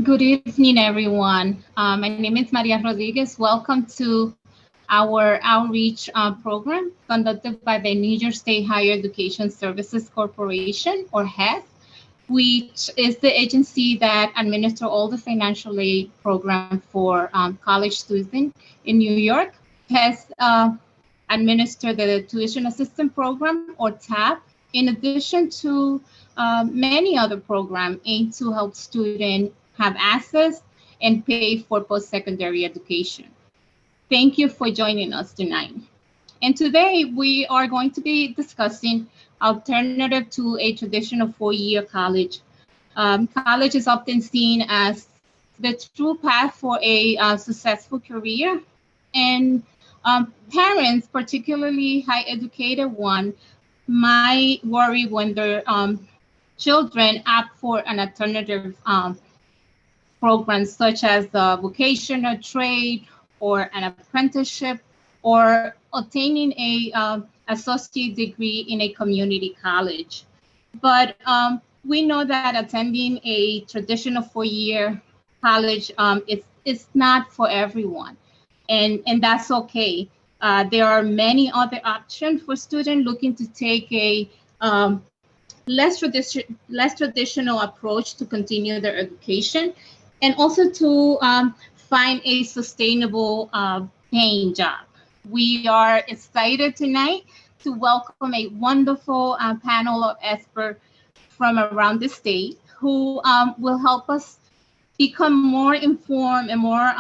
Good evening, everyone. My name is Maria Rodriguez. Welcome to our outreach program conducted by the New York State Higher Education Services Corporation, or HES, which is the agency that administers all the financial aid program for college students in New York. HES administer the Tuition Assistance Program, or TAP, in addition to many other programs aimed to help students have access and pay for post-secondary education. Thank you for joining us tonight. And today we are going to be discussing alternative to a traditional four-year college. College is often seen as the true path for a successful career, and parents, particularly high educated one, might worry when their children opt for an alternative program such as the vocational trade or an apprenticeship or obtaining a associate degree in a community college. But we know that attending a traditional four-year college is not for everyone, and that's okay. There are many other options for students looking to take a less traditional approach to continue their education, and also to find a sustainable paying job. We are excited tonight to welcome a wonderful panel of experts from around the state who will help us become more informed and more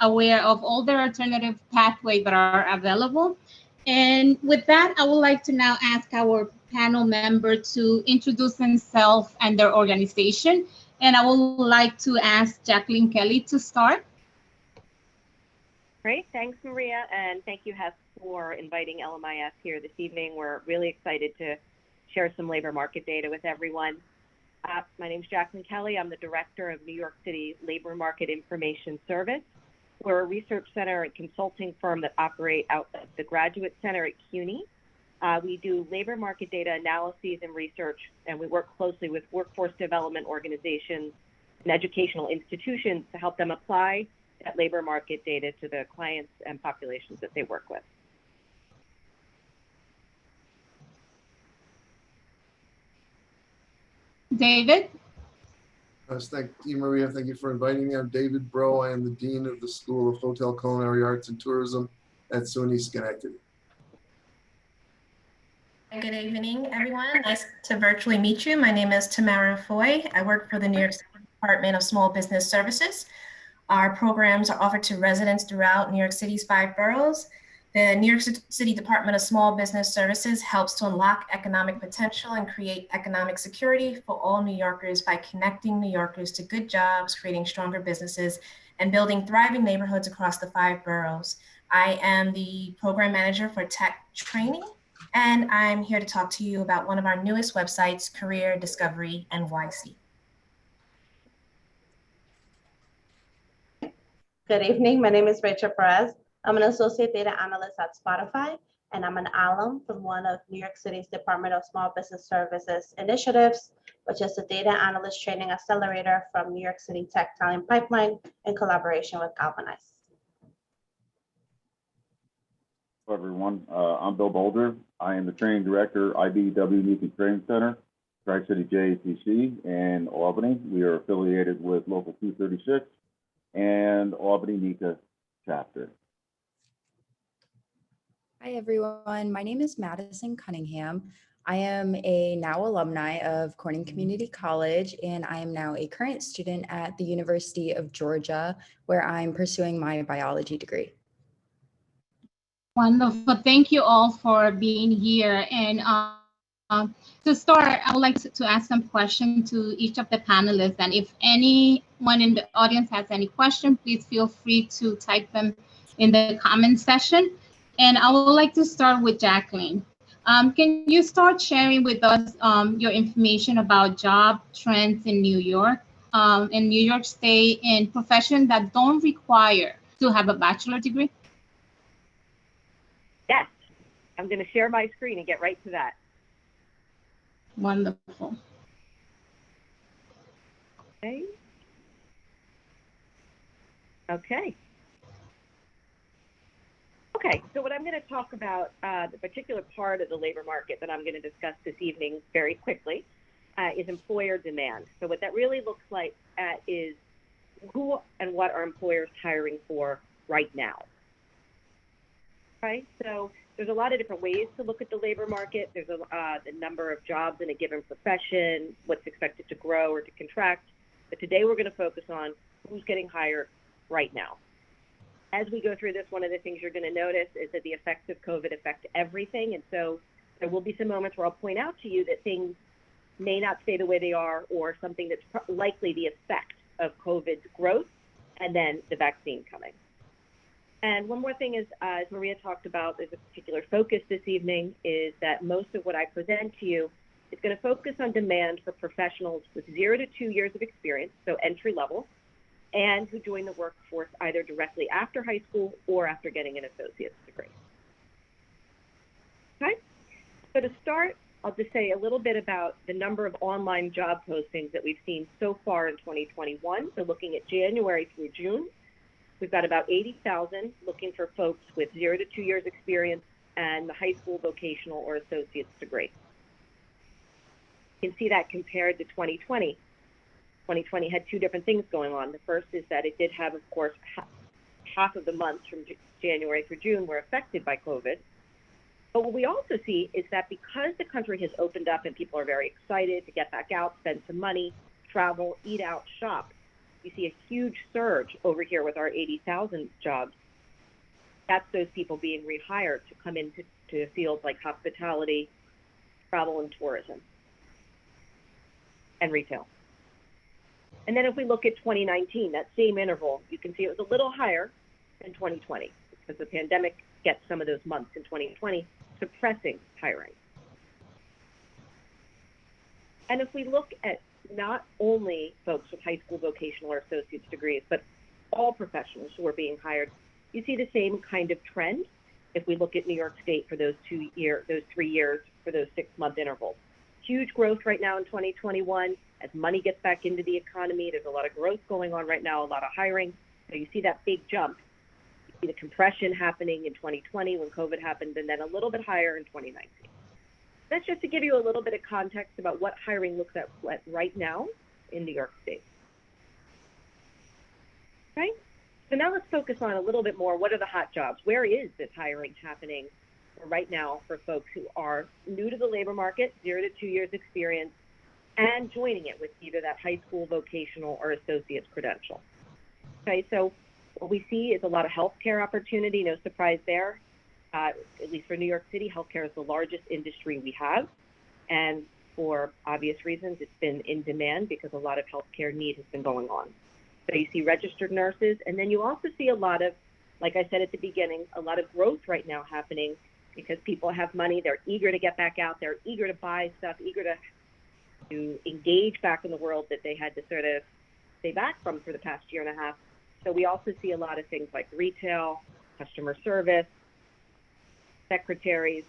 aware of all the alternative pathways that are available. And with that, I would like to now ask our panel member to introduce themselves and their organization. And I would like to ask Jacqueline Kelly to start. Great, thanks, Maria, and thank you, Hess, for inviting LMIS here this evening. We're really excited to share some labor market data with everyone. My name is Jacqueline Kelly. I'm the director of New York City Labor Market Information Service. We're a research center and consulting firm that operate out of the Graduate Center at CUNY. We do labor market data analyses and research, and we work closely with workforce development organizations and educational institutions to help them apply that labor market data to the clients and populations that they work with. David? Yes, thank you, Maria. Thank you for inviting me. I'm David Bro. I am the Dean of the School of Hotel Culinary Arts and Tourism at SUNY Schenectady. Good evening, everyone. Nice to virtually meet you. My name is Tamara Foy. I work for the New York City Department of Small Business Services. Our programs are offered to residents throughout New York City's 5 boroughs. The New York City Department of Small Business Services helps to unlock economic potential and create economic security for all New Yorkers by connecting New Yorkers to good jobs, creating stronger businesses, and building thriving neighborhoods across the 5 boroughs. I am the program manager for tech training, and I'm here to talk to you about one of our newest websites, Career Discovery NYC. Good evening. My name is Rachel Perez. I'm an associate data analyst at Spotify, and I'm an alum from one of New York City's Department of Small Business Services initiatives, which is the Data Analyst Training Accelerator from New York City Tech Talent Pipeline in collaboration with Galvanize. Hello, everyone. I'm Bill Boulder. I am the training director, IBW Meeting Training Center, Tri-City JATC in Albany. We are affiliated with Local 236 and Albany NYS Chapter. Hi, everyone. My name is Madison Cunningham. I am a now alumni of Corning Community College, and I am now a current student at the University of Georgia, where I'm pursuing my biology degree. Wonderful. Thank you all for being here. And to start, I would like to ask some questions to each of the panelists. And if anyone in the audience has any questions, please feel free to type them in the comment section. And I would like to start with Jacqueline. Can you start sharing with us your information about job trends in New York, in New York State, and professions that don't require to have a bachelor degree? Yes, I'm going to share my screen and get right to that. Wonderful. Okay. Okay. Okay, so what I'm going to talk about, the particular part of the labor market that I'm going to discuss this evening very quickly, is employer demand. So what that really looks like is who and what are employers hiring for right now. Okay, so there's a lot of different ways to look at the labor market. There's the number of jobs in a given profession, what's expected to grow or to contract. But today we're going to focus on who's getting hired right now. As we go through this, one of the things you're going to notice is that the effects of COVID affect everything. And so there will be some moments where I'll point out to you that things may not stay the way they are, or something that's likely the effect of COVID's growth and then the vaccine coming. And one more thing is, as Maria talked about, there's a particular focus this evening, is that most of what I present to you is going to focus on demand for professionals with 0 to 2 years of experience, so entry level, and who join the workforce either directly after high school or after getting an associate's degree. Okay, so to start, I'll just say a little bit about the number of online job postings that we've seen so far in 2021. So looking at January through June, we've got about 80,000 looking for folks with 0 to 2 years experience and the high school vocational or associate's degree. You can see that compared to 2020. 2020 had two different things going on. The first is that it did have, of course, half of the months from January through June were affected by COVID. But what we also see is that because the country has opened up and people are very excited to get back out, spend some money, travel, eat out, shop, you see a huge surge over here with our 80,000 jobs. That's those people being rehired to come into fields like hospitality, travel and tourism, and retail. And then if we look at 2019, that same interval, you can see it was a little higher than 2020 because the pandemic gets some of those months in 2020, suppressing hiring. And if we look at not only folks with high school vocational or associate's degrees, but all professionals who are being hired, you see the same kind of trend if we look at New York State for those 3 years, for those 6-month intervals. Huge growth right now in 2021. As money gets back into the economy, there's a lot of growth going on right now, a lot of hiring. So you see that big jump. You see the compression happening in 2020 when COVID happened, and then a little bit higher in 2019. That's just to give you a little bit of context about what hiring looks at right now in New York State. Okay, so now let's focus on a little bit more, what are the hot jobs? Where is this hiring happening right now for folks who are new to the labor market, 0 to 2 years experience, and joining it with either that high school vocational or associate's credential? Okay, so what we see is a lot of healthcare opportunity, no surprise there. At least for New York City, healthcare is the largest industry we have. And for obvious reasons, it's been in demand because a lot of healthcare need has been going on. So you see registered nurses, and then you also see a lot of, like I said at the beginning, a lot of growth right now happening because people have money, they're eager to get back out, they're eager to buy stuff, eager to engage back in the world that they had to sort of stay back from for the past year and a half. So we also see a lot of things like retail, customer service, secretaries,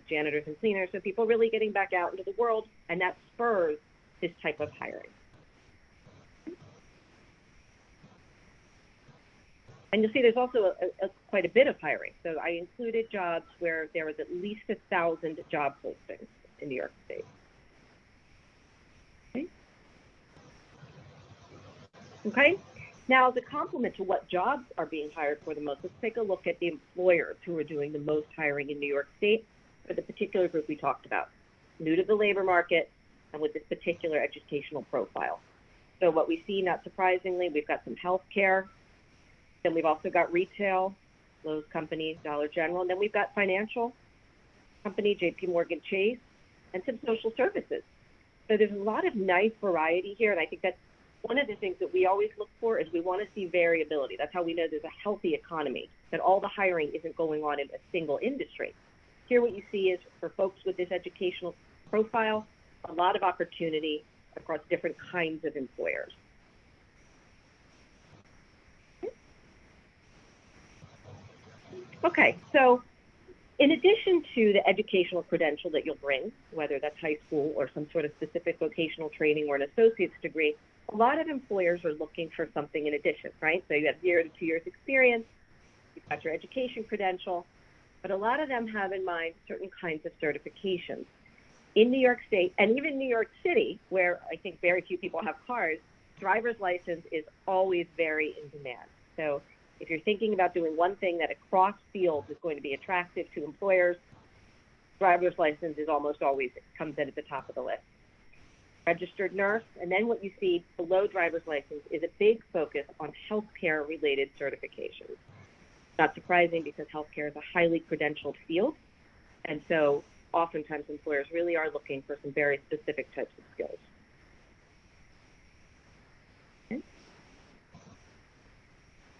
janitors and cleaners, so people really getting back out into the world, and that spurs this type of hiring. And you'll see there's also quite a bit of hiring. So I included jobs where there was at least 1,000 job postings in New York State. Okay. Now, as a complement to what jobs are being hired for the most, let's take a look at the employers who are doing the most hiring in New York State for the particular group we talked about, new to the labor market and with this particular educational profile. So what we see, not surprisingly, we've got some healthcare, then we've also got retail, Lowe's companies, Dollar General, and then we've got financial company, JP Morgan Chase, and some social services. So there's a lot of nice variety here, and I think that's one of the things that we always look for is we want to see variability. That's how we know there's a healthy economy, that all the hiring isn't going on in a single industry. Here what you see is for folks with this educational profile, a lot of opportunity across different kinds of employers. Okay, so In addition to the educational credential that you'll bring, whether that's high school or some sort of specific vocational training or an associate's degree, a lot of employers are looking for something in addition, right? So you have 0 to 2 years experience, you've got your education credential, but a lot of them have in mind certain kinds of certifications. In New York State, and even New York City, where I think very few people have cars, driver's license is always very in demand. So if you're thinking about doing one thing that across fields is going to be attractive to employers, driver's license is almost always comes in at the top of the list. Registered nurse, and then what you see below driver's license is a big focus on healthcare related certifications. Not surprising because healthcare is a highly credentialed field, and so oftentimes employers really are looking for some very specific types of skills. Okay.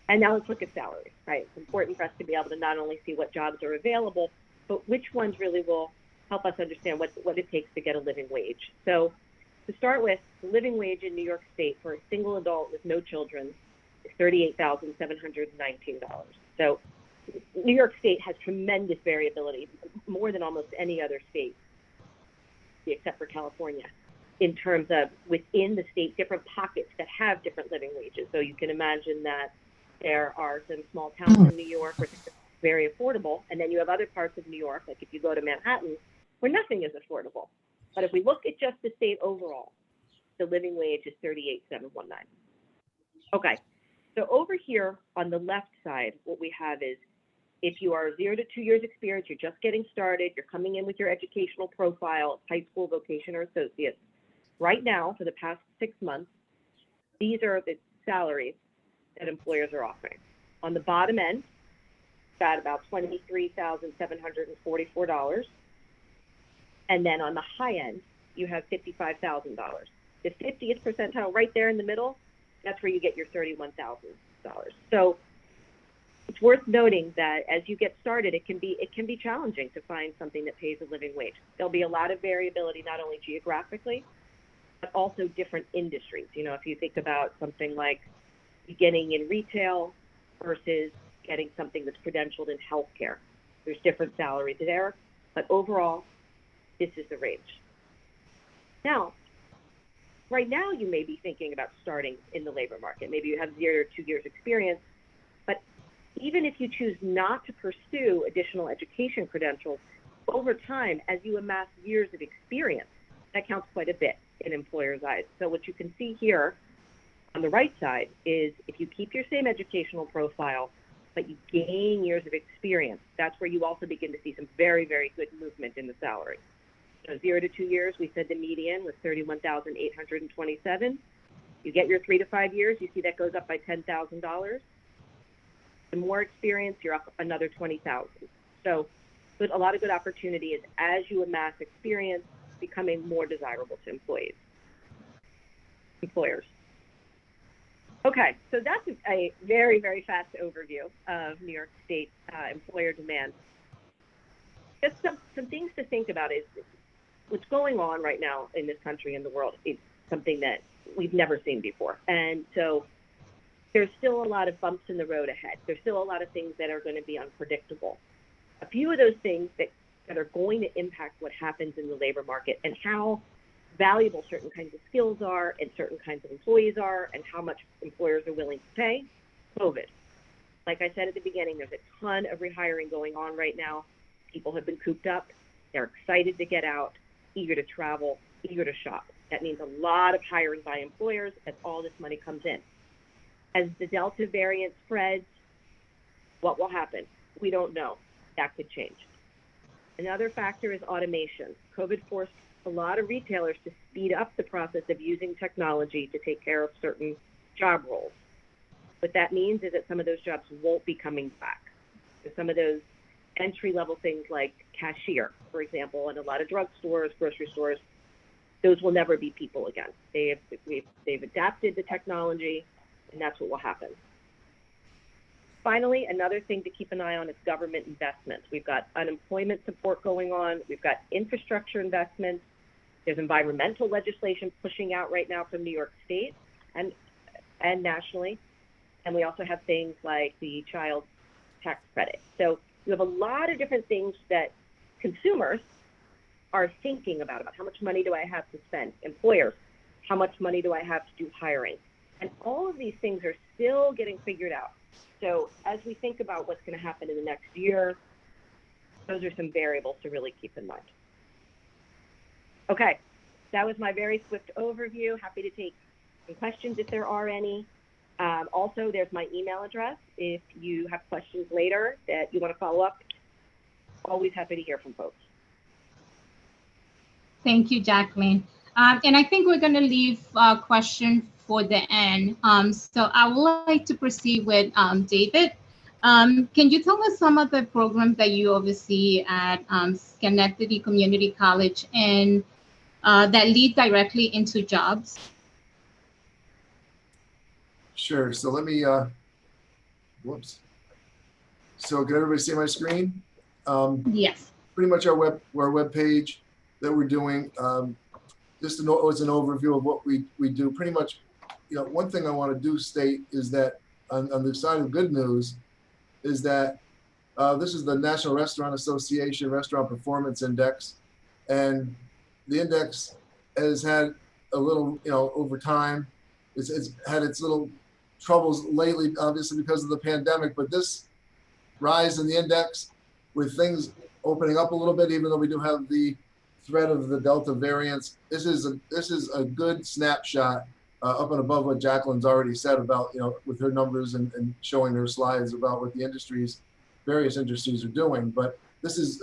And now let's look at salaries, right? It's important for us to be able to not only see what jobs are available, but which ones really will help us understand what it takes to get a living wage. So to start with, the living wage in New York State for a single adult with no children is $38,719. So New York State has tremendous variability, more than almost any other state, except for California, in terms of within the state, different pockets that have different living wages. So you can imagine that there are some small towns in New York where it's very affordable, and then you have other parts of New York, like if you go to Manhattan, where nothing is affordable. But if we look at just the state overall, the living wage is $38,719. Okay, so over here on the left side, what we have is if you are 0 to 2 years experience, you're just getting started, you're coming in with your educational profile, high school, vocation, or associate. Right now, for the past 6 months, these are the salaries that employers are offering. On the bottom end, got about $23,744. And then on the high end, you have $55,000. The 50th percentile right there in the middle, that's where you get your $31,000. So it's worth noting that as you get started, it can be challenging to find something that pays a living wage. There'll be a lot of variability, not only geographically, but also different industries. You know, if you think about something like beginning in retail versus getting something that's credentialed in healthcare, there's different salaries there, but overall, this is the range. Now, right now, you may be thinking about starting in the labor market. Maybe you have 0 to 2 years experience, but even if you choose not to pursue additional education credentials, over time, as you amass years of experience, that counts quite a bit in employers' eyes. So what you can see here on the right side is if you keep your same educational profile, but you gain years of experience, that's where you also begin to see some very, very good movement in the salary. So 0 to 2 years, we said the median was $31,827. You get your 3 to 5 years, you see that goes up by $10,000. The more experience, you're up another $20,000. So a lot of good opportunities as you amass experience, becoming more desirable to employers. Okay, so that's a very, very fast overview of New York State employer demand. Just some things to think about is what's going on right now in this country and the world is something that we've never seen before. And so there's still a lot of bumps in the road ahead. There's still a lot of things that are going to be unpredictable. A few of those things that are going to impact what happens in the labor market and how valuable certain kinds of skills are and certain kinds of employees are and how much employers are willing to pay. COVID. Like I said at the beginning, there's a ton of rehiring going on right now. People have been cooped up. They're excited to get out, eager to travel, eager to shop. That means a lot of hiring by employers as all this money comes in. As the Delta variant spreads, what will happen? We don't know. That could change. Another factor is automation. COVID forced a lot of retailers to speed up the process of using technology to take care of certain job roles. What that means is that some of those jobs won't be coming back. So some of those entry-level things like cashier, for example, and a lot of drugstores, grocery stores, those will never be people again. They've adapted the technology, and that's what will happen. Finally, another thing to keep an eye on is government investments. We've got unemployment support going on. We've got infrastructure investments. There's environmental legislation pushing out right now from New York State and nationally. And we also have things like the child tax credit. So You have a lot of different things that consumers are thinking about how much money do I have to spend? Employers, how much money do I have to do hiring? And all of these things are still getting figured out. So as we think about what's going to happen in the next year, those are some variables to really keep in mind. Okay, that was my very swift overview. Happy to take some questions if there are any. Also, there's my email address. If you have questions later that you want to follow up, always happy to hear from folks. Thank you, Jacqueline. And I think we're going to leave a question for the end. So I would like to proceed with David. Can you tell us some of the programs that you oversee at Schenectady Community College and that lead directly into jobs? Sure. So let me, whoops. So can everybody see my screen? Yes. Pretty much our web page that we're doing. Just to know, it's an overview of what we do. Pretty much, one thing I want to do state is that on the side of good news is that this is the National Restaurant Association Restaurant Performance Index, and the index has had a little, over time, it's had its little troubles lately, obviously because of the pandemic, but this rise in the index with things opening up a little bit, even though we do have the threat of the Delta variants, this is a good snapshot up and above what Jacqueline's already said about, with her numbers and showing her slides about what the various industries are doing. But this is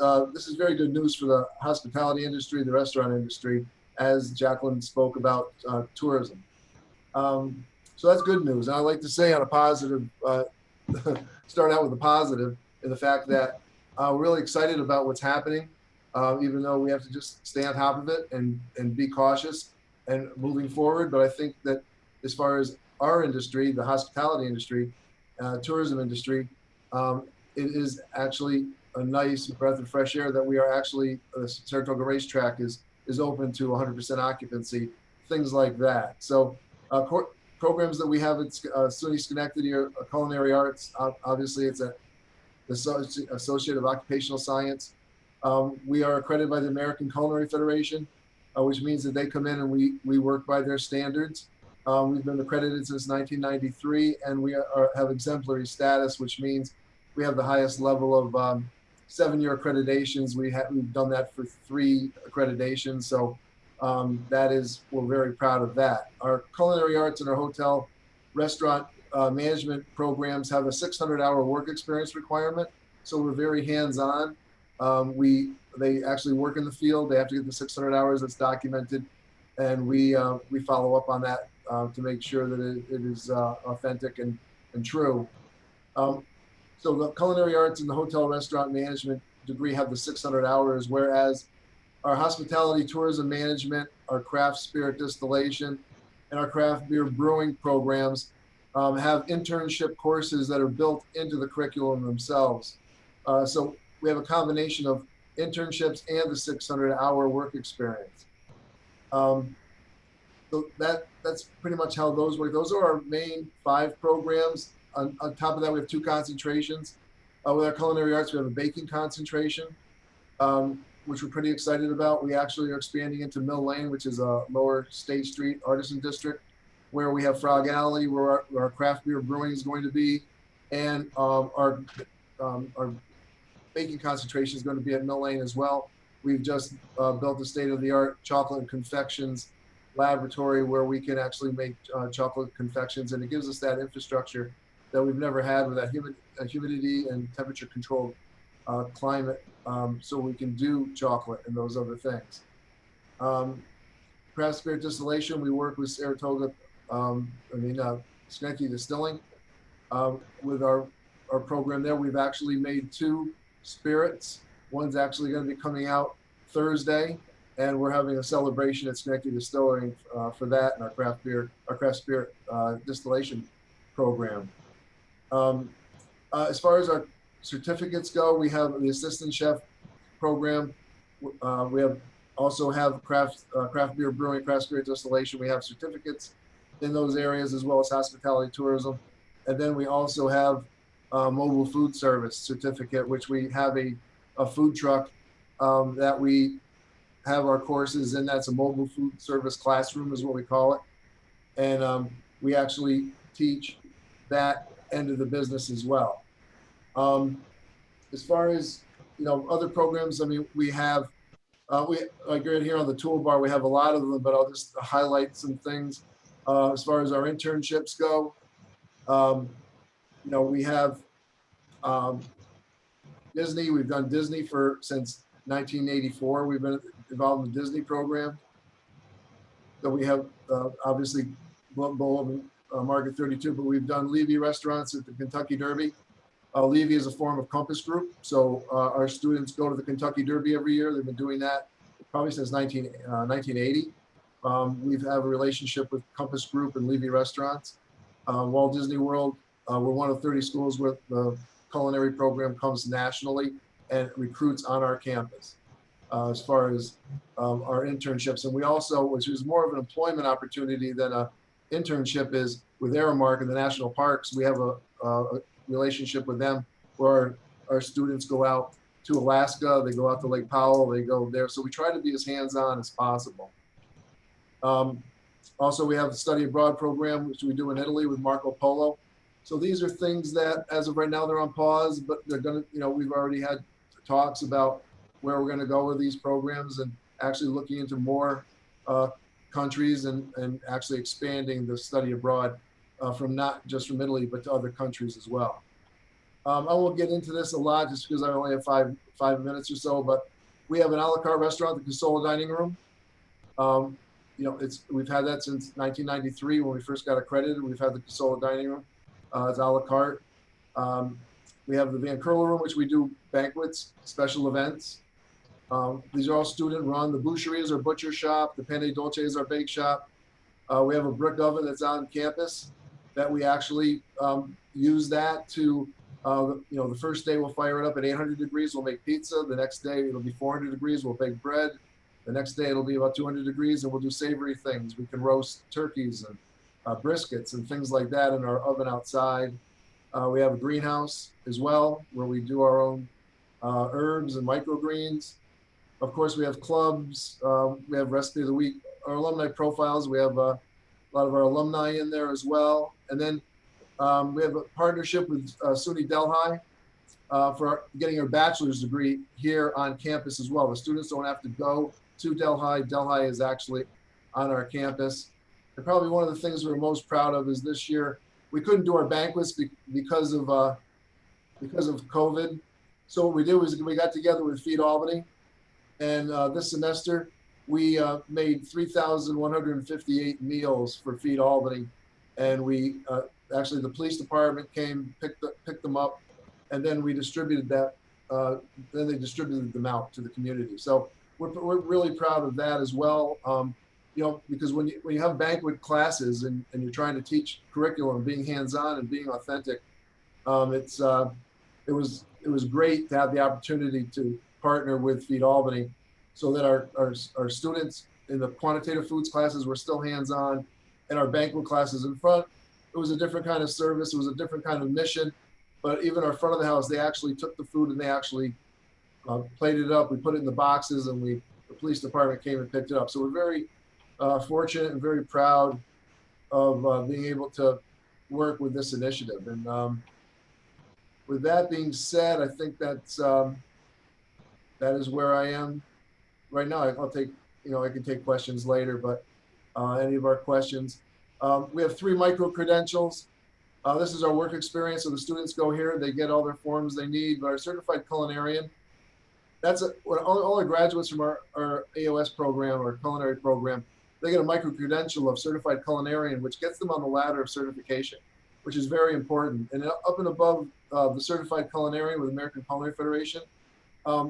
very good news for the hospitality industry, the restaurant industry, as Jacqueline spoke about tourism. So that's good news. And I like to say on a positive, start out with a positive in the fact that we're really excited about what's happening, even though we have to just stay on top of it and be cautious and moving forward. But I think that as far as our industry, the hospitality industry, tourism industry, it is actually a nice breath of fresh air that we are actually, the Saratoga racetrack is open to 100% occupancy, things like that. So programs that we have at SUNY Schenectady are culinary arts. Obviously, it's the Associate of Occupational Science. We are accredited by the American Culinary Federation, which means that they come in and we work by their standards. We've been accredited since 1993, and we have exemplary status, which means we have the highest level of 7-year accreditations. We've done that for 3 accreditations. So we're very proud of that. Our culinary arts and our hotel restaurant management programs have a 600-hour work experience requirement. So we're very hands-on. They actually work in the field. They have to get the 600 hours that's documented. And we follow up on that to make sure that it is authentic and true. So the culinary arts and the hotel restaurant management degree have the 600 hours, whereas our hospitality tourism management, our craft spirit distillation, and our craft beer brewing programs have internship courses that are built into the curriculum themselves. So we have a combination of internships and the 600-hour work experience. So that's pretty much how those work. Those are our main 5 programs. On top of that, we have 2 concentrations. With our culinary arts, we have a baking concentration, which we're pretty excited about. We actually are expanding into Mill Lane, which is a lower State Street artisan district, where we have Frog Alley, where our craft beer brewing is going to be, and our baking concentration is going to be at Mill Lane as well. We've just built a state-of-the-art chocolate and confections laboratory where we can actually make chocolate confections, and it gives us that infrastructure that we've never had with that humidity and temperature controlled climate, so we can do chocolate and those other things. Craft spirit distillation, we work with Saratoga, Schenectady Distilling. With our program there, we've actually made 2 spirits. One's actually going to be coming out Thursday, and we're having a celebration at Schenectady Distilling for that and our craft spirit distillation program. As far as our certificates go, we have the assistant chef program. We also have craft beer brewing, craft spirit distillation. We have certificates in those areas, as well as hospitality tourism. And then we also have mobile food service certificate, which we have a food truck that we have our courses in. That's a mobile food service classroom is what we call it. And we actually teach that end of the business as well. As far as, other programs, I mean, we have, like right here on the toolbar, we have a lot of them, but I'll just highlight some things. As far as our internships go, we have Disney. We've done Disney since 1984. We've been involved in the Disney program. So we have obviously Bowl Market 32, but we've done Levy restaurants at the Kentucky Derby. Levy is a form of Compass Group. So our students go to the Kentucky Derby every year. They've been doing that probably since 1980. We have a relationship with Compass Group and Levy restaurants. Walt Disney World, we're one of 30 schools where the culinary program comes nationally and recruits on our campus as far as our internships. And we also, which is more of an employment opportunity than a internship, is with Aramark and the national parks. We have a relationship with them where our students go out to Alaska, they go out to Lake Powell, they go there. So we try to be as hands-on as possible. Also, we have the study abroad program, which we do in Italy with Marco Polo. So these are things that, as of right now, they're on pause, but they're going to, we've already had talks about where we're going to go with these programs and actually looking into more countries and actually expanding the study abroad from not just from Italy, but to other countries as well. I won't get into this a lot just because I only have five minutes or so, but we have an a la carte restaurant, the Casola Dining Room. We've had that since 1993 when we first got accredited. We've had the Casola Dining Room. It's a la carte. We have the Van Curler Room, which we do banquets, special events. These are all student run. The Boucherie is our butcher shop. The Pane Dolce is our bake shop. We have a brick oven that's on campus that we actually use that to, the first day we'll fire it up at 800 degrees, we'll make pizza. The next day it'll be 400 degrees, we'll bake bread. The next day it'll be about 200 degrees and we'll do savory things. We can roast turkeys and briskets and things like that in our oven outside. We have a greenhouse as well where we do our own herbs and microgreens. Of course, we have clubs. We have recipe of the week. Our alumni profiles, we have a lot of our alumni in there as well. And then we have a partnership with SUNY Delhi for getting our bachelor's degree here on campus as well. The students don't have to go to Delhi. Delhi is actually on our campus. And probably one of the things we're most proud of is this year, we couldn't do our banquets because of COVID. So what we did was we got together with Feed Albany, and this semester we made 3,158 meals for Feed Albany, and we actually the police department came, picked them up, and then we distributed that. Then they distributed them out to the community. So we're really proud of that as well. Because when you have banquet classes and you're trying to teach curriculum, being hands-on and being authentic, it was great to have the opportunity to partner with Feed Albany so that our students in the quantitative foods classes were still hands-on, and our banquet classes in front, it was a different kind of service, it was a different kind of mission, but even our front of the house, they actually took the food and they actually plated it up, we put it in the boxes, and the police department came and picked it up. So we're very fortunate and very proud of being able to work with this initiative. And with that being said, I think that is where I am right now. I'll take, I can take questions later, but any of our questions. We have 3 micro-credentials. This is our work experience. So the students go here, they get all their forms they need, but our certified culinarian, that's all the graduates from our AOS program or culinary program, they get a micro-credential of certified culinarian, which gets them on the ladder of certification, which is very important. And up and above the certified culinarian with American Culinary Federation,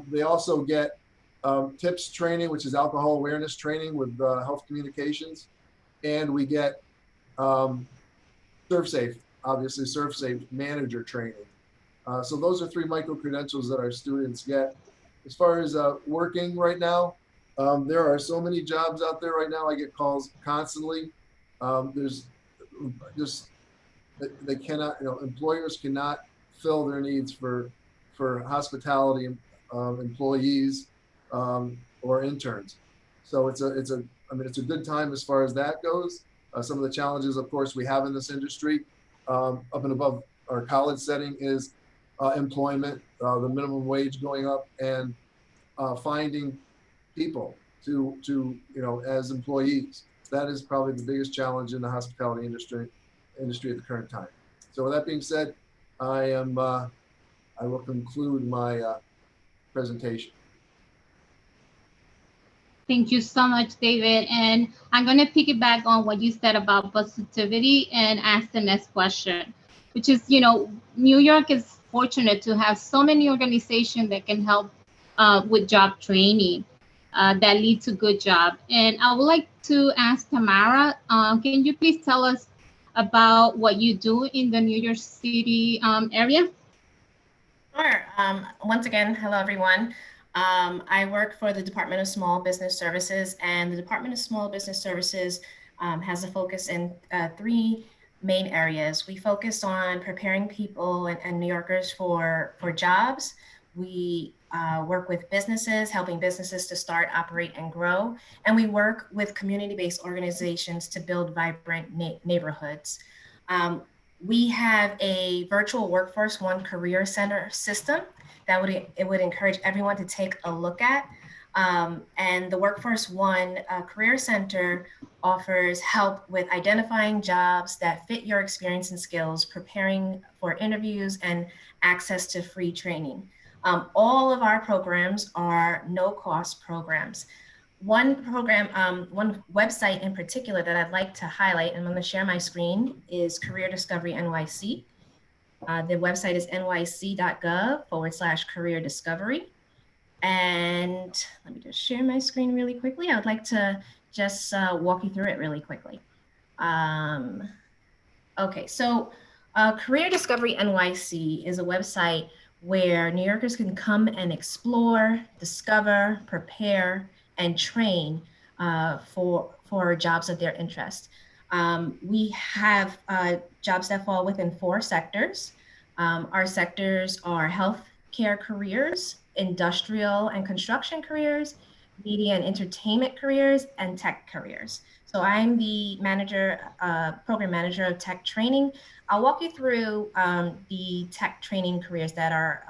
they also get TIPS training, which is alcohol awareness training with health communications. And we get ServSafe, obviously ServSafe manager training. So those are 3 micro-credentials that our students get. As far as working right now, there are so many jobs out there right now. I get calls constantly. There's just, they cannot, employers cannot fill their needs for hospitality employees or interns. So it's a good time as far as that goes. Some of the challenges, of course, we have in this industry up and above our college setting is employment, the minimum wage going up, and finding people to as employees. That is probably the biggest challenge in the hospitality industry at the current time. So with that being said, I will conclude my presentation. Thank you so much, David. And I'm going to piggyback on what you said about positivity and ask the next question, which is, New York is fortunate to have so many organizations that can help with job training that lead to good job. And I would like to ask Tamara, can you please tell us about what you do in the New York City area? Sure. Once again, hello, everyone. I work for the Department of Small Business Services, and the Department of Small Business Services has a focus in three main areas. We focus on preparing people and New Yorkers for jobs. We work with businesses, helping businesses to start, operate, and grow. And we work with community-based organizations to build vibrant neighborhoods. We have a virtual Workforce One Career Center system that would encourage everyone to take a look at. And the Workforce One Career Center offers help with identifying jobs that fit your experience and skills, preparing for interviews, and access to free training. All of our programs are no-cost programs. One program, one website in particular that I'd like to highlight, and I'm going to share my screen, is Career Discovery NYC. The website is nyc.gov/career discovery. And let me just share my screen really quickly. I would like to just walk you through it really quickly. Okay, so Career Discovery NYC is a website where New Yorkers can come and explore, discover, prepare, and train for jobs of their interest. We have jobs that fall within 4 sectors. Our sectors are healthcare careers, industrial and construction careers, media and entertainment careers, and tech careers. So I'm the program manager of tech training. I'll walk you through the tech training careers that are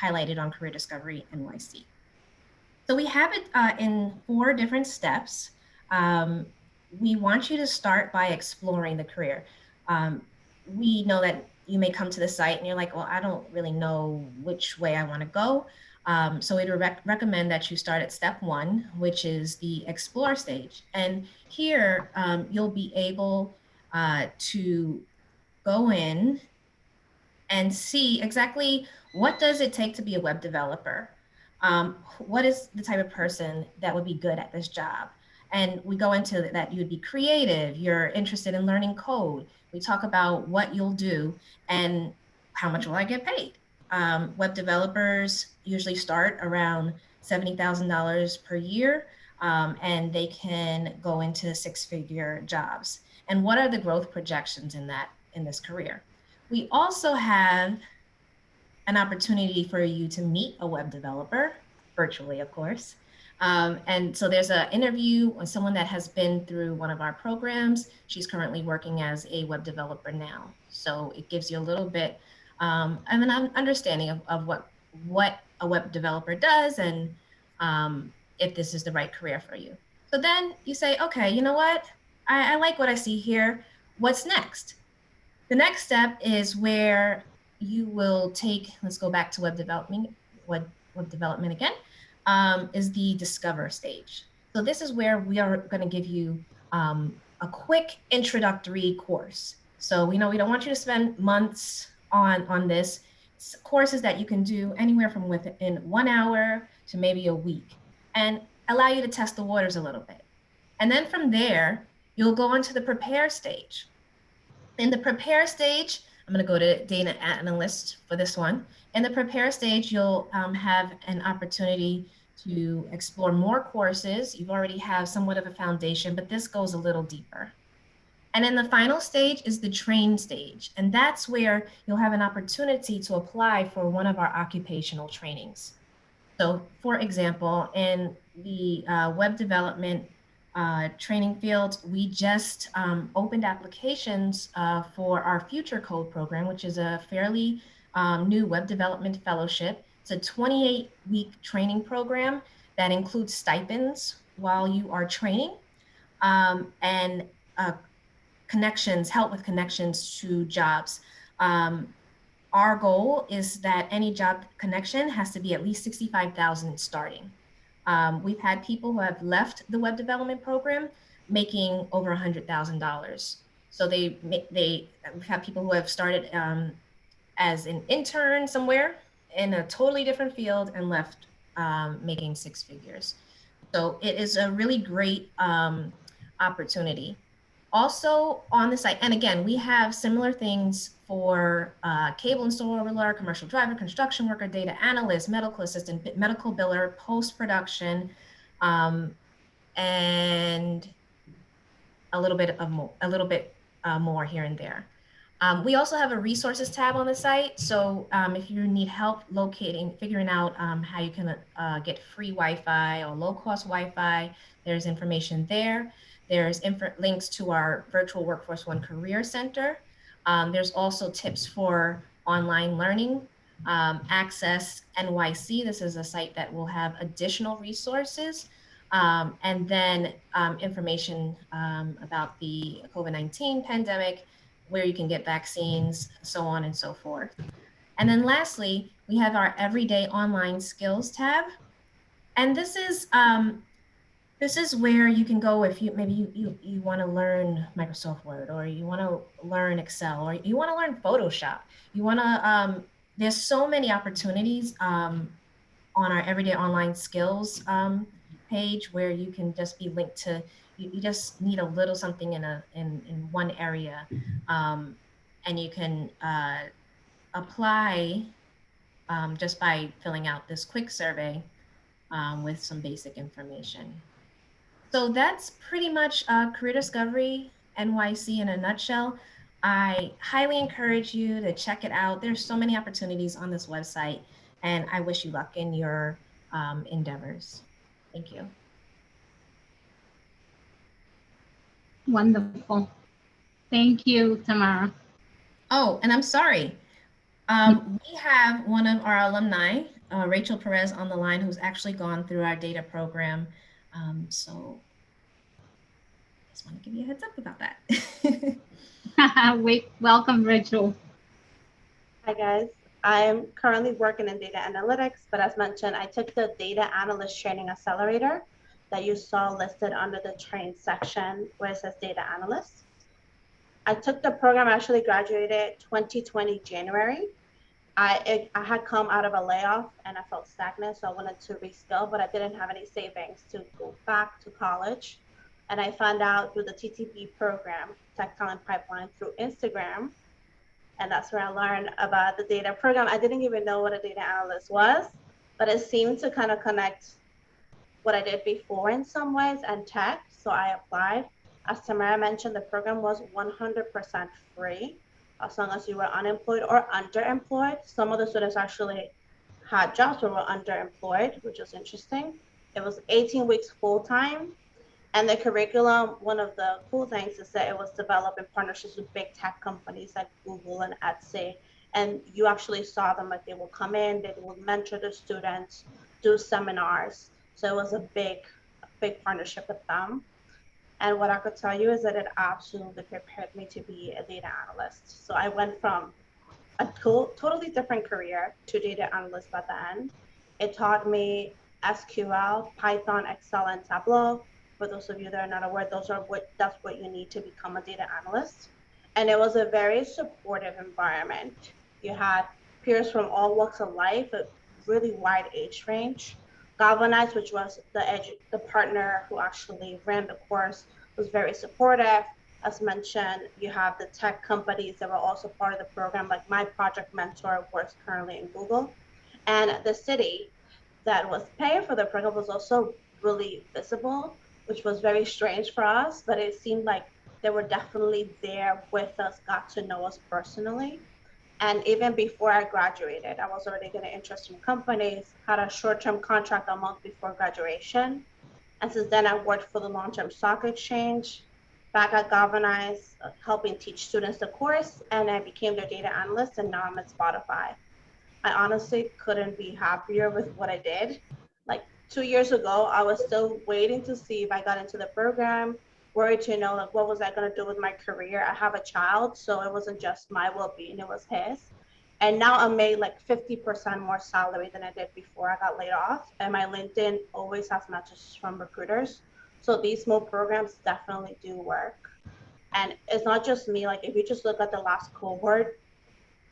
highlighted on Career Discovery NYC. So we have it in 4 different steps. We want you to start by exploring the career. We know that you may come to the site and you're like, well, I don't really know which way I want to go. So we'd recommend that you start at step 1, which is the explore stage. And here you'll be able to go in and see exactly what does it take to be a web developer. What is the type of person that would be good at this job? And we go into that you would be creative, you're interested in learning code. We talk about what you'll do and how much will I get paid. Web developers usually start around $70,000 per year, and they can go into 6-figure jobs. And what are the growth projections in this career? We also have an opportunity for you to meet a web developer, virtually, of course. And so there's an interview with someone that has been through one of our programs. She's currently working as a web developer now. So it gives you a little bit of an understanding of what a web developer does and if this is the right career for you. So then you say, okay, you know what? I like what I see here. What's next? The next step is where you will take, let's go back to web development again, is the discover stage. So this is where we are going to give you a quick introductory course. So we know we don't want you to spend months on this. It's courses that you can do anywhere from within 1 hour to maybe a week and allow you to test the waters a little bit. And then from there, you'll go into the prepare stage. In the prepare stage, I'm going to go to data analyst for this one. In the prepare stage, you'll have an opportunity to explore more courses. You already have somewhat of a foundation, but this goes a little deeper. And then the final stage is the train stage. And that's where you'll have an opportunity to apply for one of our occupational trainings. So for example, in the web development training field, we just opened applications for our Future Code program, which is a fairly new web development fellowship. It's a 28-week training program that includes stipends while you are training, and connections, help with connections to jobs. Our goal is that any job connection has to be at least 65,000 starting. We've had people who have left the web development program making over $100,000. So we've had people who have started as an intern somewhere in a totally different field and left making six figures. So it is a really great opportunity. Also on the site, and again, we have similar things for cable installer, commercial driver, construction worker, data analyst, medical assistant, medical biller, post-production, and a little bit more here and there. We also have a resources tab on the site. So if you need help figuring out how you can get free Wi-Fi or low-cost Wi-Fi, there's information there. There's links to our Virtual Workforce One Career Center. There's also tips for online learning. Access NYC, this is a site that will have additional resources. And then information about the COVID-19 pandemic, where you can get vaccines, so on and so forth. And then lastly, we have our everyday online skills tab. And this is where you can go if you want to learn Microsoft Word, or you want to learn Excel, or you want to learn Photoshop. You want to, there's so many opportunities on our everyday online skills page, where you can just be linked to, you just need a little something in one area, and you can apply just by filling out this quick survey with some basic information. So that's pretty much Career Discovery NYC in a nutshell. I highly encourage you to check it out. There's so many opportunities on this website, and I wish you luck in your endeavors. Thank you. Wonderful. Thank you, Tamara. Oh, and I'm sorry. We have one of our alumni, Rachel Perez, on the line, who's actually gone through our data program. So I just want to give you a heads up about that. Welcome, Rachel. Hi, guys. I'm currently working in data analytics, but as mentioned, I took the data analyst training accelerator that you saw listed under the train section where it says data analyst. I took the program, actually graduated 2020 January. I had come out of a layoff and I felt stagnant, so I wanted to reskill, but I didn't have any savings to go back to college. And I found out through the TTP program, Tech Talent Pipeline, through Instagram. And that's where I learned about the data program. I didn't even know what a data analyst was, but it seemed to kind of connect what I did before in some ways and tech. So I applied. As Tamara mentioned, the program was 100% free as long as you were unemployed or underemployed. Some of the students actually had jobs but were underemployed, which was interesting. It was 18 weeks full-time. And the curriculum, one of the cool things is that it was developed in partnerships with big tech companies like Google and Etsy. And you actually saw them, like they will come in, they will mentor the students, do seminars. So it was a big partnership with them. And what I could tell you is that it absolutely prepared me to be a data analyst. So I went from a totally different career to data analyst by the end. It taught me SQL, Python, Excel, and Tableau. For those of you that are not aware, that's what you need to become a data analyst. And it was a very supportive environment. You had peers from all walks of life, a really wide age range. Galvanize, which was the partner who actually ran the course, was very supportive. As mentioned, you have the tech companies that were also part of the program, like my project mentor works currently in Google. And the city that was paying for the program was also really visible, which was very strange for us, but it seemed like they were definitely there with us, got to know us personally. And even before I graduated, I was already getting interest from companies, had a short-term contract a month before graduation. And since then, I worked for the long-term stock exchange, back at Galvanize, helping teach students the course, and I became their data analyst, and now I'm at Spotify. I honestly couldn't be happier with what I did. Like 2 years ago, I was still waiting to see if I got into the program, worried to know like what was I gonna do with my career. I have a child, so it wasn't just my well-being, it was his. And now I made like 50% more salary than I did before I got laid off. And my LinkedIn always has messages from recruiters. So these small programs definitely do work. And it's not just me, like if you just look at the last cohort,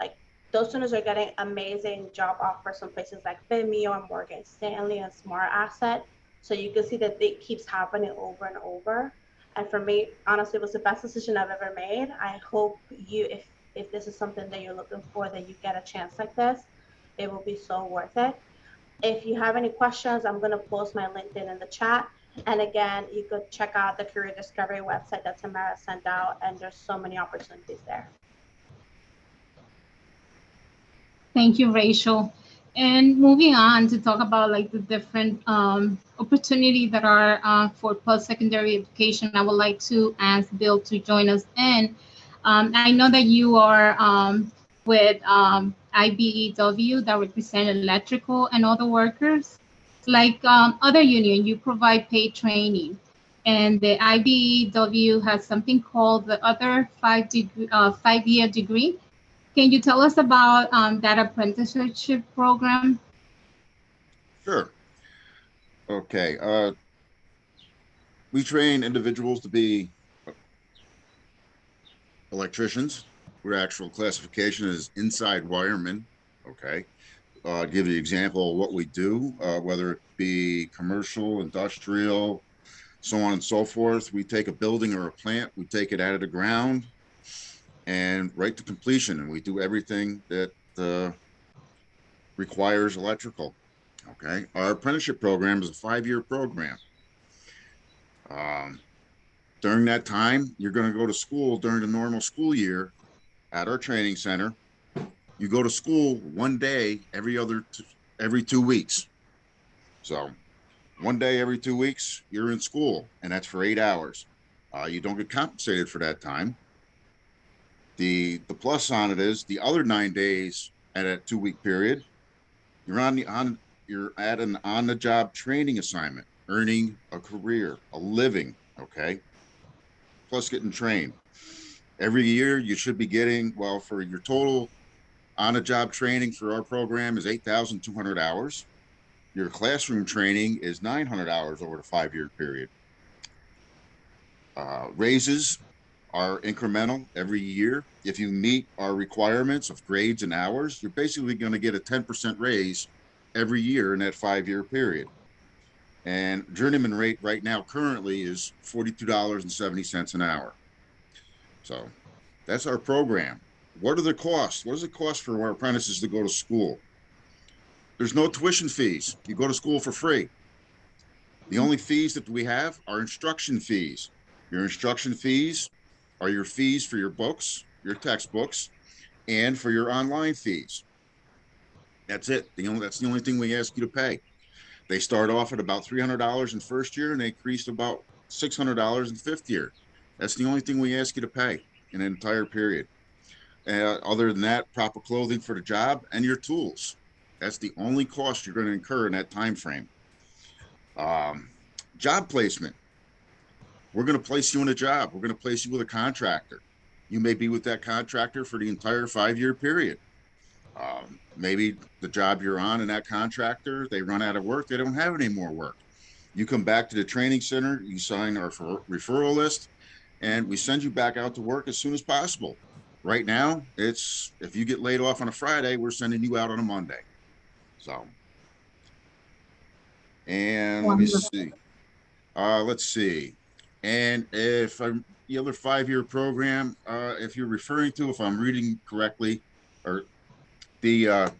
like those students are getting amazing job offers from places like Vimeo and Morgan Stanley and Smart Asset. So you can see that it keeps happening over and over. And for me, honestly, it was the best decision I've ever made. I hope you, if this is something that you're looking for, that you get a chance like this, it will be so worth it. If you have any questions, I'm going to post my LinkedIn in the chat. And again, you could check out the Career Discovery website that Tamara sent out, and there's so many opportunities there. Thank you, Rachel. And moving on to talk about like the different opportunities that are for post-secondary education, I would like to ask Bill to join us in. I know that you are with IBEW that represent electrical and other workers. Like other union, you provide paid training. And the IBEW has something called the other 5-year degree. Can you tell us about that apprenticeship program? Sure. Okay. We train individuals to be electricians. Our actual classification is inside wireman. Okay. I'll give you an example of what we do, whether it be commercial, industrial, so on and so forth. We take a building or a plant, we take it out of the ground and right to completion. And we do everything that requires electrical. Okay. Our apprenticeship program is a 5-year program. During that time, you're going to go to school during the normal school year at our training center. You go to school one day every 2 weeks. So 1 day every 2 weeks, you're in school, and that's for 8 hours. You don't get compensated for that time. The plus on it is the other 9 days at a 2-week period, you're at an on-the-job training assignment, earning a career, a living, okay? Plus getting trained. Every year you should be getting, well, for your total on-the-job training for our program is 8,200 hours. Your classroom training is 900 hours over the 5-year period. Raises are incremental every year. If you meet our requirements of grades and hours, you're basically going to get a 10% raise every year in that 5-year period. And journeyman rate right now currently is $42.70 an hour. So that's our program. What are the costs? What does it cost for our apprentices to go to school? There's no tuition fees. You go to school for free. The only fees that we have are instruction fees. Your instruction fees are your fees for your books, your textbooks, and for your online fees. That's it. That's the only thing we ask you to pay. They start off at about $300 in first year, and they increase to about $600 in fifth year. That's the only thing we ask you to pay in an entire period. Other than that, proper clothing for the job and your tools. That's the only cost you're going to incur in that time frame. Job placement. We're going to place you in a job. We're going to place you with a contractor. You may be with that contractor for the entire 5-year period. Maybe the job you're on in that contractor, they run out of work. They don't have any more work. You come back to the training center, you sign our referral list, and we send you back out to work as soon as possible. Right now, it's if you get laid off on a Friday, we're sending you out on a Monday. So, and let me see. Let's see. And if I'm the other 5-year program, if you're referring to, if I'm reading correctly, or the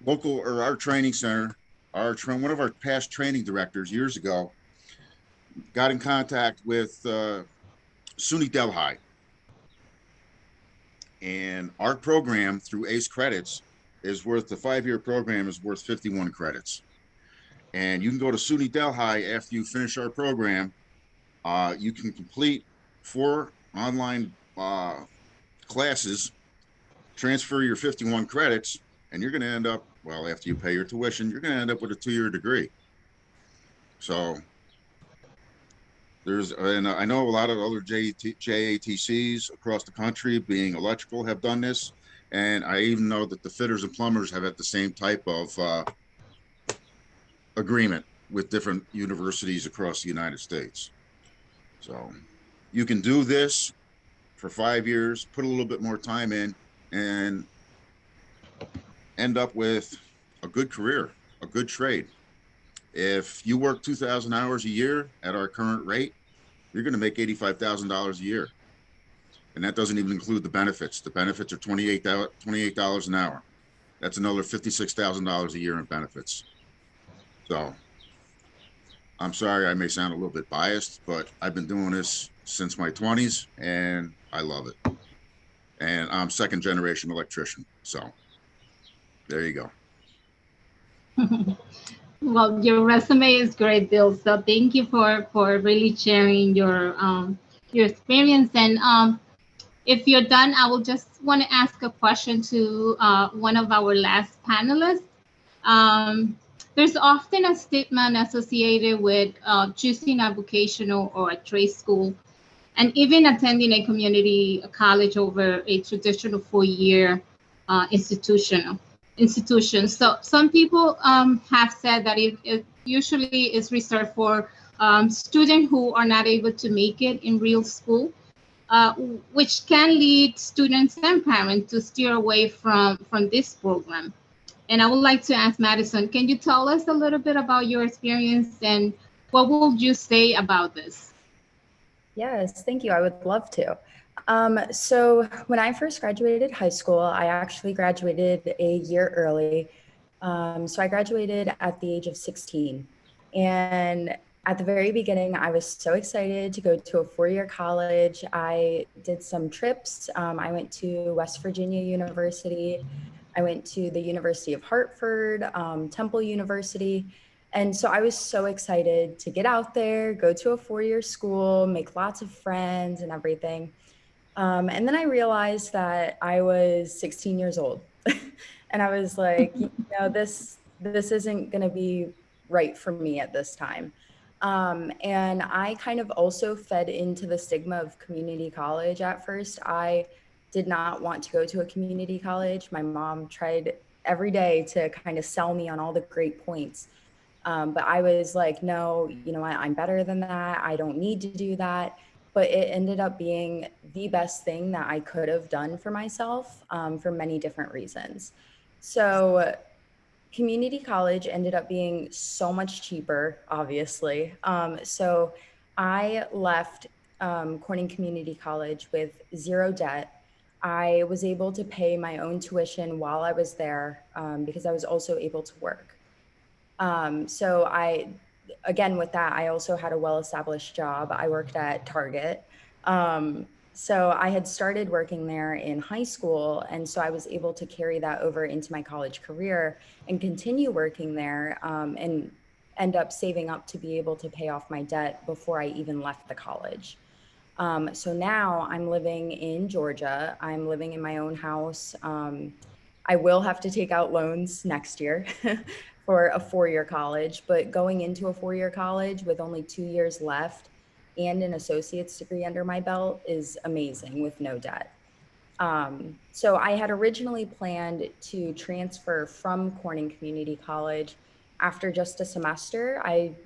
local or our training center, one of our past training directors years ago got in contact with SUNY Delhi. And our program through ACE credits is worth, the 5-year program is worth 51 credits. And you can go to SUNY Delhi after you finish our program. You can complete 4 online classes, transfer your 51 credits, and you're going to end up, well, after you pay your tuition, you're going to end up with a 2-year degree. So and I know a lot of other JATCs across the country, being electrical, have done this. And I even know that the fitters and plumbers have had the same type of agreement with different universities across the United States. So you can do this for 5 years, put a little bit more time in, and end up with a good career, a good trade. If you work 2,000 hours a year at our current rate, you're going to make $85,000 a year. And that doesn't even include the benefits. The benefits are $28 an hour. That's another $56,000 a year in benefits. So I'm sorry, I may sound a little bit biased, but I've been doing this since my 20s and I love it. And I'm 2nd generation electrician. So there you go. Well, your resume is great, Bill. So thank you for really sharing your experience. And if you're done, I will just want to ask a question to one of our last panelists. There's often a stigma associated with choosing a vocational or a trade school, and even attending a community college over a traditional 4-year institution. So some people have said that it usually is reserved for students who are not able to make it in real school, which can lead students and parents to steer away from this program. And I would like to ask Madison, can you tell us a little bit about your experience and what would you say about this? Yes, thank you. I would love to. So when I first graduated high school, I actually graduated a year early. So I graduated at the age of 16. And at the very beginning, I was so excited to go to a 4-year college. I did some trips. I went to West Virginia University. I went to the University of Hartford, Temple University. And so I was so excited to get out there, go to a 4-year school, make lots of friends and everything. And then I realized that I was 16 years old. And I was like, this isn't going to be right for me at this time. And I kind of also fed into the stigma of community college at first. I did not want to go to a community college. My mom tried every day to kind of sell me on all the great points. But I was like, no, I'm better than that. I don't need to do that. But it ended up being the best thing that I could have done for myself for many different reasons. So community college ended up being so much cheaper, obviously. So I left Corning Community College with 0 debt. I was able to pay my own tuition while I was there because I was also able to work. So again, with that, I also had a well-established job. I worked at Target. So I had started working there in high school. And so I was able to carry that over into my college career and continue working there and end up saving up to be able to pay off my debt before I even left the college. So now I'm living in Georgia. I'm living in my own house. I will have to take out loans next year for a 4-year college, but going into a 4-year college with only 2 years left and an associate's degree under my belt is amazing with no debt. So I had originally planned to transfer from Corning Community College after just a semester. I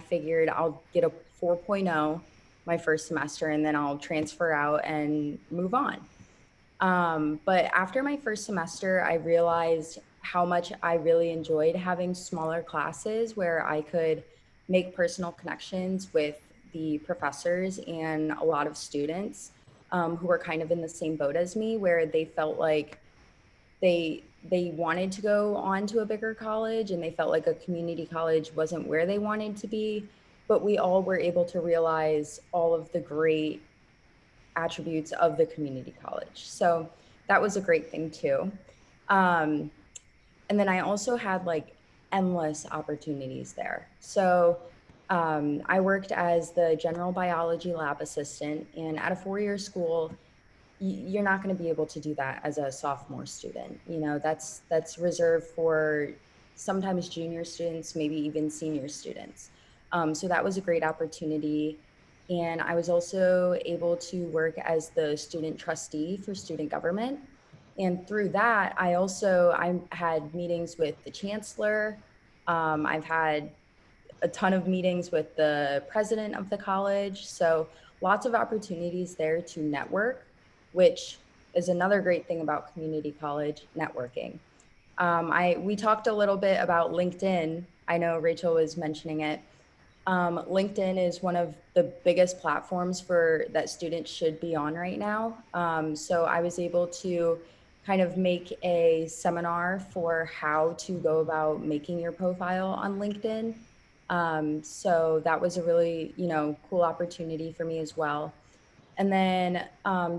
figured I'll get a 4.0 my first semester and then I'll transfer out and move on. But after my first semester, I realized how much I really enjoyed having smaller classes where I could make personal connections with the professors and a lot of students who were kind of in the same boat as me, where they felt like they wanted to go on to a bigger college and they felt like a community college wasn't where they wanted to be. But we all were able to realize all of the great attributes of the community college. So that was a great thing too. And then I also had like endless opportunities there. So I worked as the general biology lab assistant, and at a 4-year school, you're not going to be able to do that as a sophomore student. You know, that's reserved for sometimes junior students, maybe even senior students. So that was a great opportunity. And I was also able to work as the student trustee for student government. And through that, I had meetings with the chancellor. I've had a ton of meetings with the president of the college. So lots of opportunities there to network, which is another great thing about community college, networking. We talked a little bit about LinkedIn. I know Rachel was mentioning it. LinkedIn is one of the biggest platforms that students should be on right now. So I was able to kind of make a seminar for how to go about making your profile on LinkedIn. So that was a really, cool opportunity for me as well. And then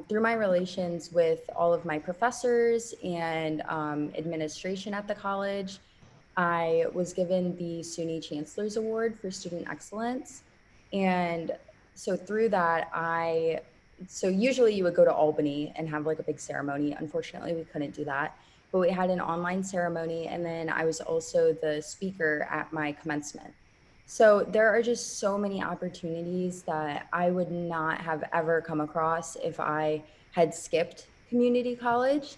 through my relations with all of my professors and administration at the college, I was given the SUNY Chancellor's Award for Student Excellence. And so through that, so usually you would go to Albany and have like a big ceremony. Unfortunately, we couldn't do that, but we had an online ceremony. And then I was also the speaker at my commencement. So there are just so many opportunities that I would not have ever come across if I had skipped community college.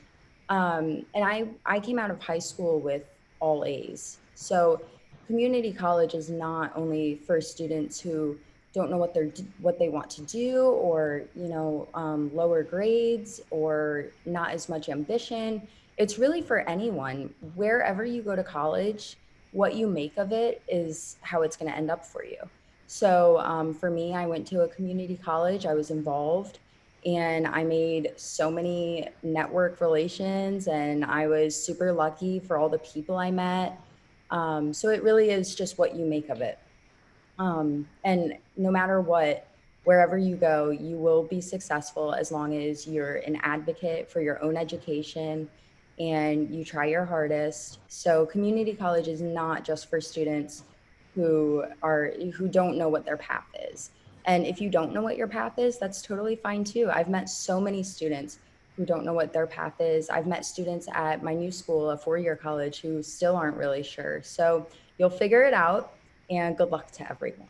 And I came out of high school with all A's. So community college is not only for students who don't know what they want to do, or lower grades or not as much ambition. It's really for anyone. Wherever you go to college, what you make of it is how it's going to end up for you. So for me, I went to a community college. I was involved, and I made so many network relations, and I was super lucky for all the people I met. So it really is just what you make of it. And no matter what, wherever you go, you will be successful as long as you're an advocate for your own education and you try your hardest. So community college is not just for students who don't know what their path is. And if you don't know what your path is, that's totally fine too. I've met so many students who don't know what their path is. I've met students at my new school, a 4-year college, who still aren't really sure. So you'll figure it out, and good luck to everyone.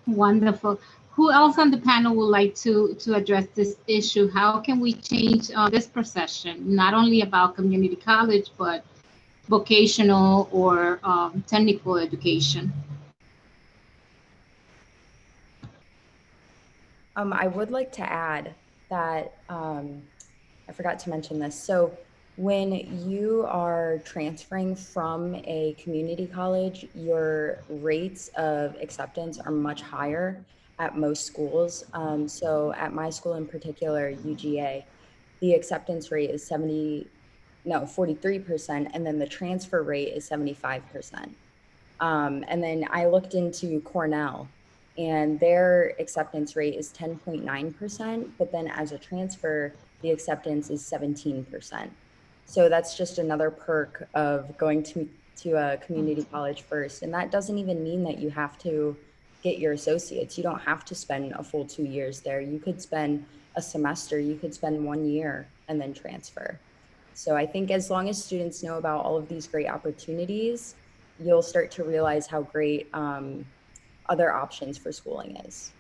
Wonderful. Who else on the panel would like to address this issue? How can we change this perception, not only about community college, but vocational or technical education? I would like to add that I forgot to mention this. So when you are transferring from a community college, your rates of acceptance are much higher at most schools. So at my school in particular, UGA, the acceptance rate is 43%, and then the transfer rate is 75%. And then I looked into Cornell, and their acceptance rate is 10.9%, but then as a transfer, the acceptance is 17%. So that's just another perk of going to a community college first. And that doesn't even mean that you have to get your associates. You don't have to spend a full 2 years there. You could spend a semester, you could spend 1 year and then transfer. So I think as long as students know about all of these great opportunities, you'll start to realize how great other options for schooling is.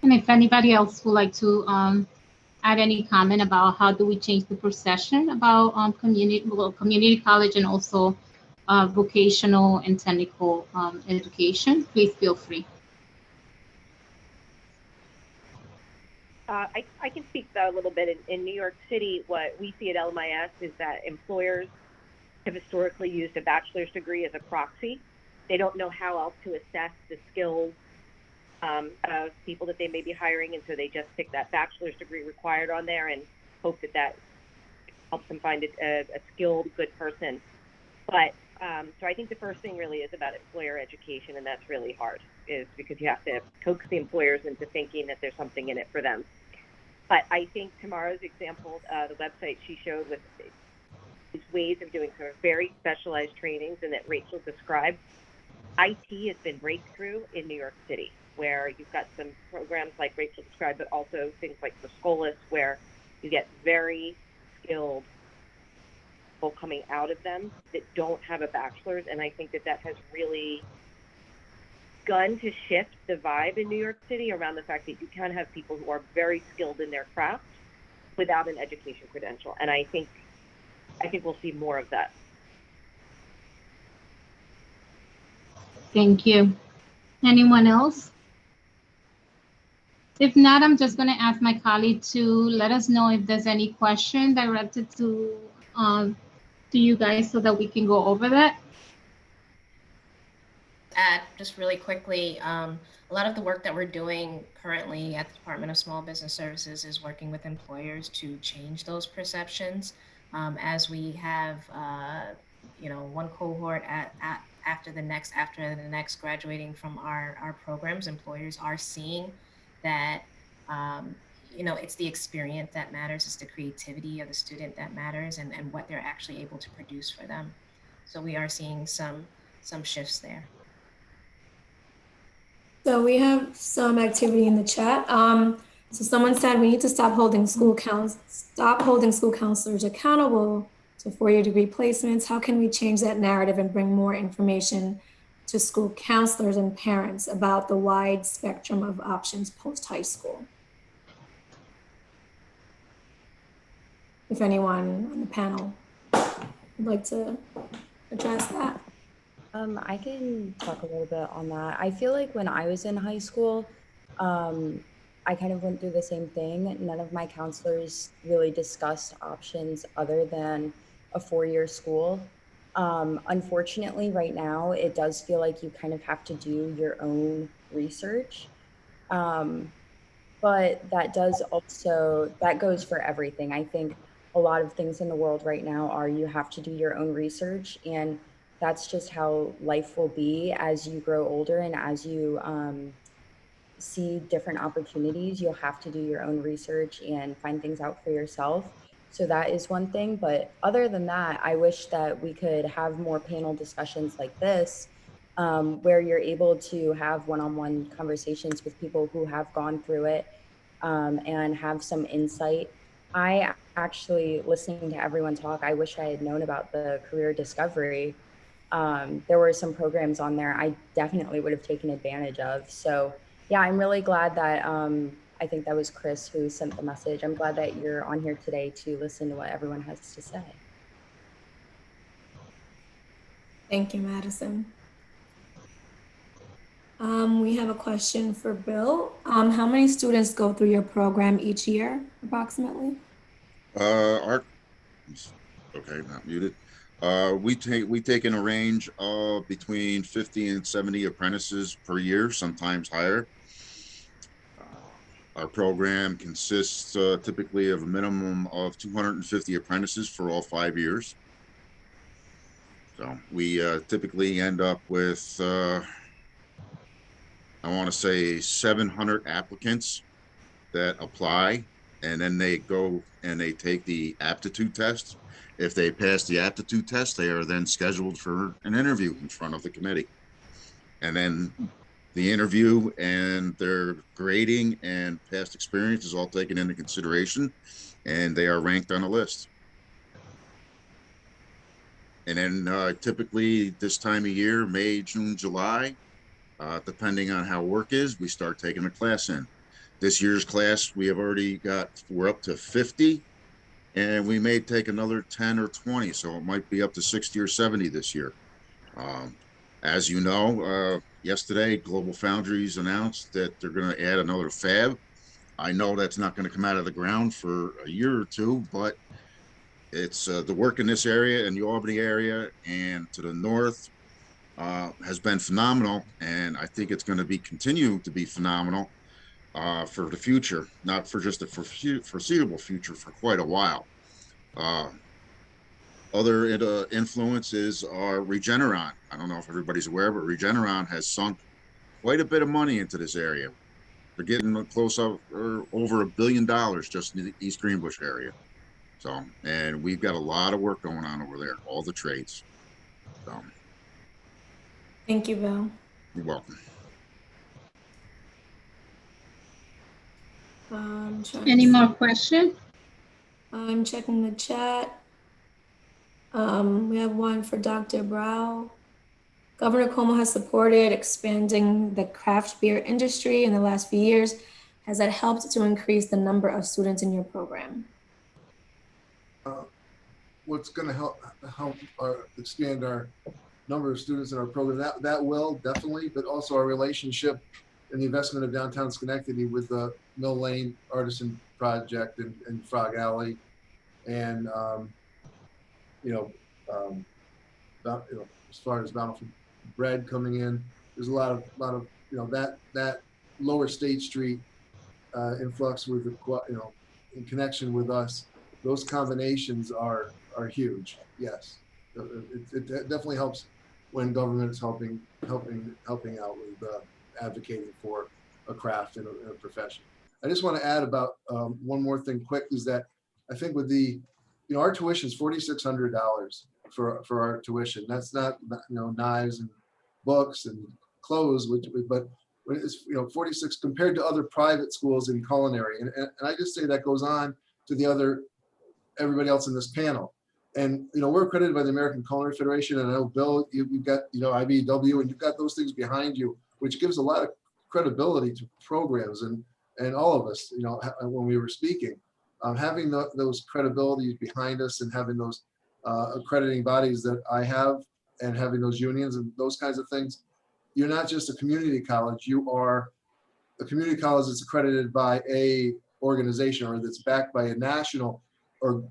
And if anybody else would like to add any comment about how do we change the perception about community college and also vocational and technical education, please feel free. I can speak though a little bit. In New York City, what we see at LMIS is that employers have historically used a bachelor's degree as a proxy. They don't know how else to assess the skills of people that they may be hiring, and so they just stick that bachelor's degree required on there and hope that helps them find a skilled, good person. But so I think the first thing really is about employer education, and that's really hard. is because you have to coax the employers into thinking that there's something in it for them. But I think Tamara's example, the website she showed with these ways of doing sort of very specialized trainings and that Rachel described, IT has been breakthrough in New York City, where you've got some programs like Rachel described, but also things like the Scholas, where you get very skilled people coming out of them that don't have a bachelor's. And I think that that has really begun to shift the vibe in New York City around the fact that you can have people who are very skilled in their craft without an education credential. And I think we'll see more of that. Thank you. Anyone else? If not, I'm just going to ask my colleague to let us know if there's any question directed to you guys so that we can go over that. Just really quickly, a lot of the work that we're doing currently at the Department of Small Business Services is working with employers to change those perceptions. As we have, one cohort after the next graduating from our programs, employers are seeing that, it's the experience that matters, it's the creativity of the student that matters, and what they're actually able to produce for them. So we are seeing some shifts there. So we have some activity in the chat. So someone said we need to stop holding school counselors accountable to four-year degree placements. How can we change that narrative and bring more information to school counselors and parents about the wide spectrum of options post-high school? If anyone on the panel would like to address that. I can talk a little bit on that. I feel like when I was in high school, I kind of went through the same thing. None of my counselors really discussed options other than a four-year school. Unfortunately, right now, it does feel like you kind of have to do your own research. But that goes for everything. I think a lot of things in the world right now are you have to do your own research, and that's just how life will be as you grow older and as you see different opportunities. You'll have to do your own research and find things out for yourself. So that is one thing. But other than that, I wish that we could have more panel discussions like this, where you're able to have one-on-one conversations with people who have gone through it and have some insight. I actually, listening to everyone talk, I wish I had known about the career discovery. There were some programs on there I definitely would have taken advantage of. So yeah, I'm really glad that I think that was Chris who sent the message. I'm glad that you're on here today to listen to what everyone has to say. Thank you, Madison. We have a question for Bill. How many students go through your program each year, approximately? Okay, not muted. We take in a range of between 50 and 70 apprentices per year, sometimes higher. Our program consists typically of a minimum of 250 apprentices for all 5 years. So we typically end up with, I want to say 700 applicants that apply, and then they go and they take the aptitude test. If they pass the aptitude test, they are then scheduled for an interview in front of the committee. And then the interview and their grading and past experience is all taken into consideration, and they are ranked on a list. And then typically this time of year, May, June, July, depending on how work is, we start taking a class in. This year's class, we're up to 50, and we may take another 10 or 20, so it might be up to 60 or 70 this year. As you know, yesterday, Global Foundries announced that they're going to add another fab. I know that's not going to come out of the ground for a year or two, but it's the work in this area, in the Albany area and to the north, has been phenomenal, and I think it's going to continue to be phenomenal for the future, not for just the foreseeable future, for quite a while. Other influences are Regeneron. I don't know if everybody's aware, but Regeneron has sunk quite a bit of money into this area. They're getting close up or over $1 billion just in the East Greenbush area. So, and we've got a lot of work going on over there, all the trades. So, Thank you, Bill. you're welcome. Any more questions? I'm checking the chat. We have one for Dr. Brow. Governor Cuomo has supported expanding the craft beer industry in the last few years. Has that helped to increase the number of students in your program? What's going to help expand our number of students in our program? That will definitely, but also our relationship and the investment of downtown Schenectady with the Mill Lane Artisan Project and Frog Alley, and as far as Bountiful Bread coming in, there's a lot of that lower State Street influx with in connection with us. Those combinations are huge. Yes, it definitely helps when government is helping out with advocating for a craft and a profession. I just want to add about one more thing quick, is that I think with the, our tuition is $4,600 for our tuition. That's not, knives and books and clothes, but it's 46 compared to other private schools in culinary. And I just say that goes on to everybody else in this panel. And we're accredited by the American Culinary Federation, and I know Bill, you've got IBEW, and you've got those things behind you, which gives a lot of credibility to programs and all of us. When we were speaking, having those credibilities behind us and having those accrediting bodies that I have, and having those unions and those kinds of things, you're not just a community college. You are a community college that's accredited by a organization, or that's backed by a national or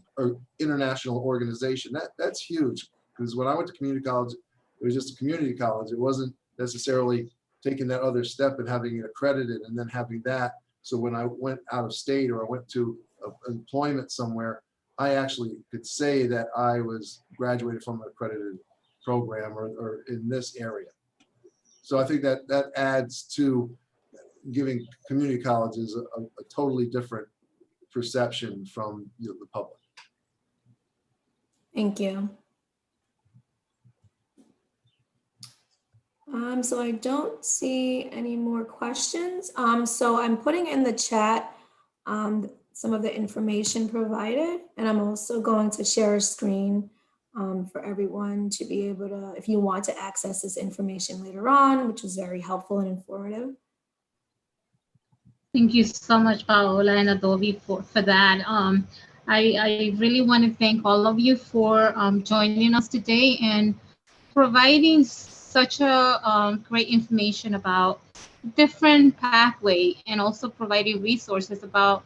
international organization. That's huge, because when I went to community college, it was just a community college. It wasn't necessarily taking that other step and having it accredited and then having that. So when I went out of state or I went to employment somewhere, I actually could say that I was graduated from an accredited program or in this area. So I think that adds to giving community colleges a totally different perception from the public. Thank you. So I don't see any more questions. So I'm putting in the chat some of the information provided, and I'm also going to share a screen for everyone to be able to, if you want to access this information later on, which was very helpful and informative. Thank you so much, Paola and Adobe, for that. I really want to thank all of you for joining us today and providing such a great information about different pathway, and also providing resources about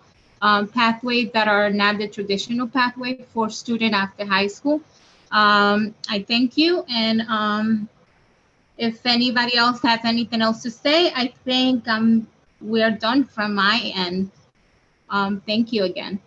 pathways that are not the traditional pathway for student after high school. I thank you, and if anybody else has anything else to say, I think we are done from my end. Thank you again.